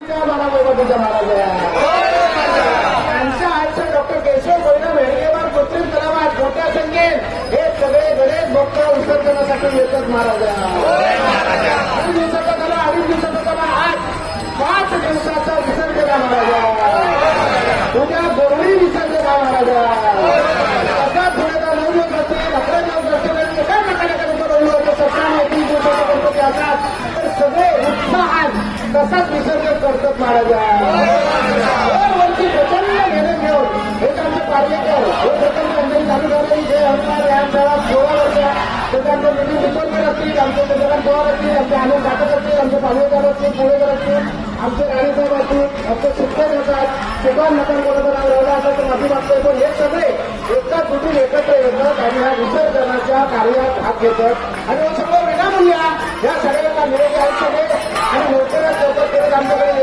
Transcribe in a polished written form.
आमच्या आजच्या डॉक्टर केशव कोयना मेळगेवार कृत्रिम तलावात मोठ्या संख्येत हे सगळे गणेश भक्त विसर्जनासाठी येतात महाराज. 3 दिवसाचा झाला, 2.5 दिवसाचा झाला, आज 5 दिवसाचा विसर्जन आहे महाराज. उद्या गौरी विसर्जन आहे महाराज. असा थोड्या 9 दिवस असतील, 11 दिवस असतील, एका प्रकारे सत्ता 30 दिवसाचा गणपती असतात तर सगळे उत्साहात तसाच विसर्जन करतात महाराज. दरवर्षी प्रचंड घेणं घेऊन हे आमचे कार्यकर हे प्रचंड मंडळी चालू झालेली जे हंकार या काळात 16 वर्ष त्याच्यानंतर निधी विसर्जन असतील, आमचे सगळ्यांना पवार असतील, आमचे आनंद काटक असतील, आमचे पालवेकर असतील, पुणेकर असतील, आमचे राणीसाहेब असतील, आमचे शिक्षक असतात, शिकवण नकांबरोबर राहिला असं तर माफी मागतोय. पण हे सगळे एका कुटुंब एकत्र येतात आणि ह्या विसर्जनाच्या कार्यात भाग घेतात आणि हे सगळं विनामूल्य या सगळ्यांना मिळत आहेत आणि लवकरात लवकर करत आमच्याकडे